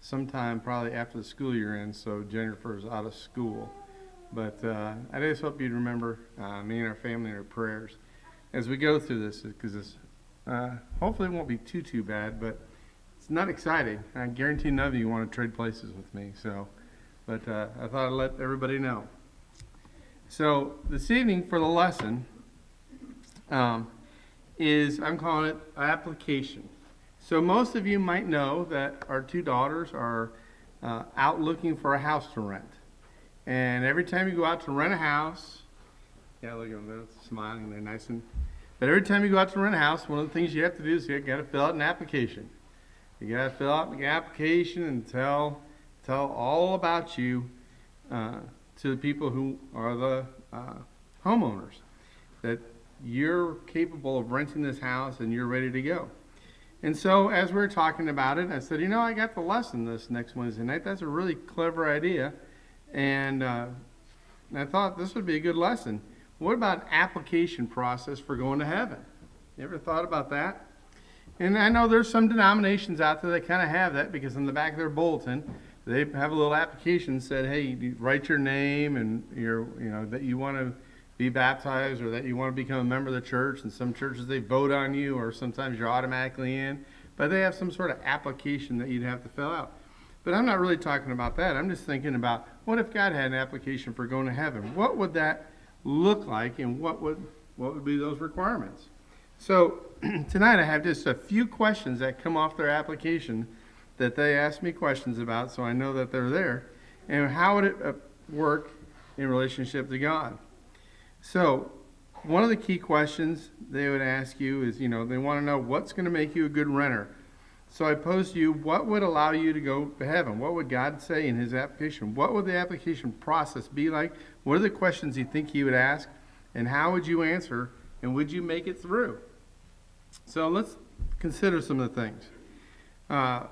sometime probably after the school year ends, so Jennifer's out of school. But I just hope you'd remember me and our family in our prayers as we go through this, because this hopefully it won't be too bad, but it's not exciting. I guarantee none of you want to trade places with me. So, but I thought I'd let everybody know. So this evening for the lesson is, I'm calling it application. So most of you might know that our two daughters are out looking for a house to rent. And every time you go out to rent a house, yeah, look at them, they're smiling, they're nice. But every time you go out to rent a house, one of the things you have to do is you got to fill out an application. You got to fill out the application and tell all about you to the people who are the homeowners, that you're capable of renting this house and you're ready to go. And so as we were talking about it, I said, I got the lesson this next Wednesday night. That's a really clever idea. And I thought this would be a good lesson. What about application process for going to heaven? You ever thought about that? And I know there's some denominations out there that kind of have that, because in the back of their bulletin, they have a little application that said, hey, you write your name and that you want to be baptized or that you want to become a member of the church. And some churches, they vote on you, or sometimes you're automatically in. But they have some sort of application that you'd have to fill out. But I'm not really talking about that. I'm just thinking about, what if God had an application for going to heaven? What would that look like, and what would be those requirements? So tonight I have just a few questions that come off their application that they ask me questions about, so I know that they're there. And how would it work in relationship to God? So one of the key questions they would ask you is, they want to know what's going to make you a good renter. So I posed to you, what would allow you to go to heaven? What would God say in his application? What would the application process be like? What are the questions you think he would ask? And how would you answer? And would you make it through? So let's consider some of the things.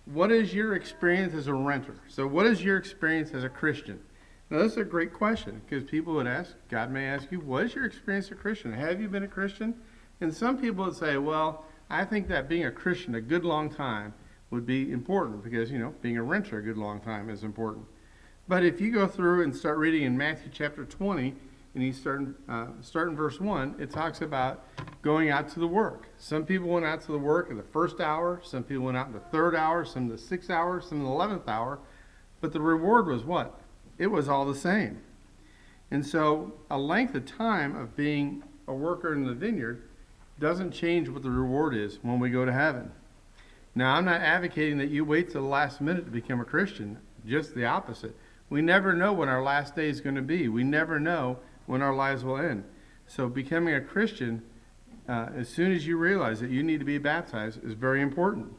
What is your experience as a renter? So what is your experience as a Christian? Now, this is a great question, because people would ask, God may ask you, what is your experience as a Christian? Have you been a Christian? And some people would say, well, I think that being a Christian a good long time would be important, because, being a renter a good long time is important. But if you go through and start reading in Matthew chapter 20, and you start in verse 1, it talks about going out to the work. Some people went out to the work in the first hour, some people went out in the third hour, some in the 6th hour, some in the 11th hour, but the reward was what? It was all the same. And so a length of time of being a worker in the vineyard doesn't change what the reward is when we go to heaven. Now, I'm not advocating that you wait till the last minute to become a Christian. Just the opposite. We never know when our last day is going to be. We never know when our lives will end. So becoming a Christian, as soon as you realize that you need to be baptized, is very important.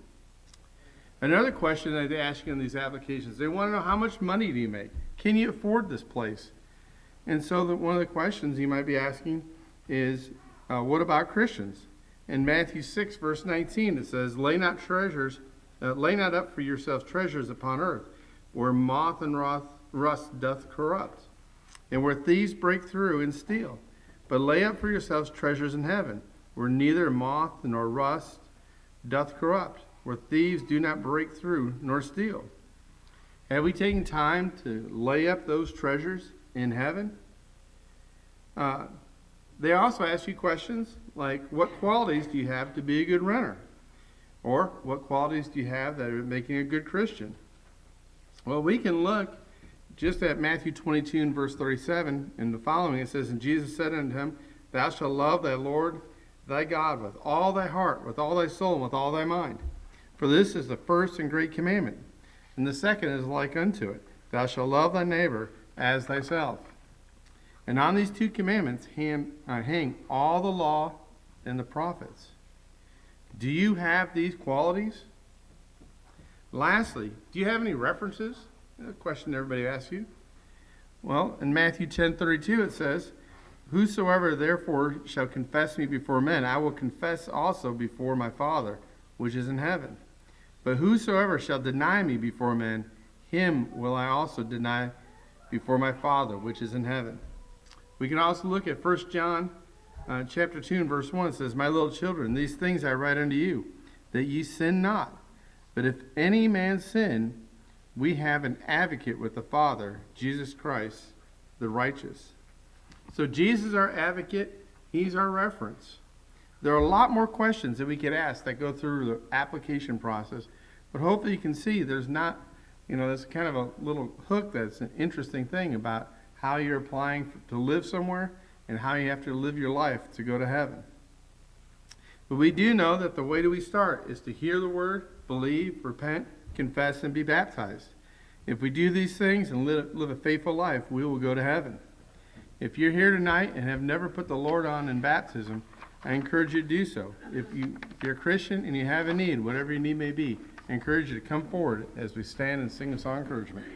Another question that they ask you in these applications, they want to know, how much money do you make? Can you afford this place? And so one of the questions you might be asking is, what about Christians? In Matthew 6, verse 19, it says, lay not up for yourselves treasures upon earth, where moth and rust doth corrupt, and where thieves break through and steal. But lay up for yourselves treasures in heaven, where neither moth nor rust doth corrupt, where thieves do not break through nor steal. Have we taken time to lay up those treasures in heaven? They also ask you questions like, what qualities do you have to be a good renter? Or what qualities do you have that are making a good Christian? Well, we can look just at Matthew 22 and verse 37 and the following. It says, and Jesus said unto him, thou shalt love thy Lord thy God with all thy heart, with all thy soul, and with all thy mind. For this is the first and great commandment. And the second is like unto it, thou shalt love thy neighbor as thyself. And on these two commandments hang all the law and the prophets. Do you have these qualities? Lastly, do you have any references? A question everybody asks you. Well, in Matthew 10:32 it says, whosoever therefore shall confess me before men, I will confess also before my Father, which is in heaven. But whosoever shall deny me before men, him will I also deny before my Father, which is in heaven. We can also look at 1 John chapter 2 and verse 1. It says, my little children, these things I write unto you, that ye sin not. But if any man sin, we have an advocate with the Father, Jesus Christ, the righteous. So Jesus is our advocate. He's our reference. There are a lot more questions that we could ask that go through the application process, but hopefully you can see there's not, there's kind of a little hook that's an interesting thing about how you're applying to live somewhere and how you have to live your life to go to heaven. But we do know that the way that we start is to hear the word, believe, repent, confess, and be baptized. If we do these things and live a faithful life, we will go to heaven. If you're here tonight and have never put the Lord on in baptism, I encourage you to do so. If you're a Christian and you have a need, whatever your need may be, I encourage you to come forward as we stand and sing a song of encouragement.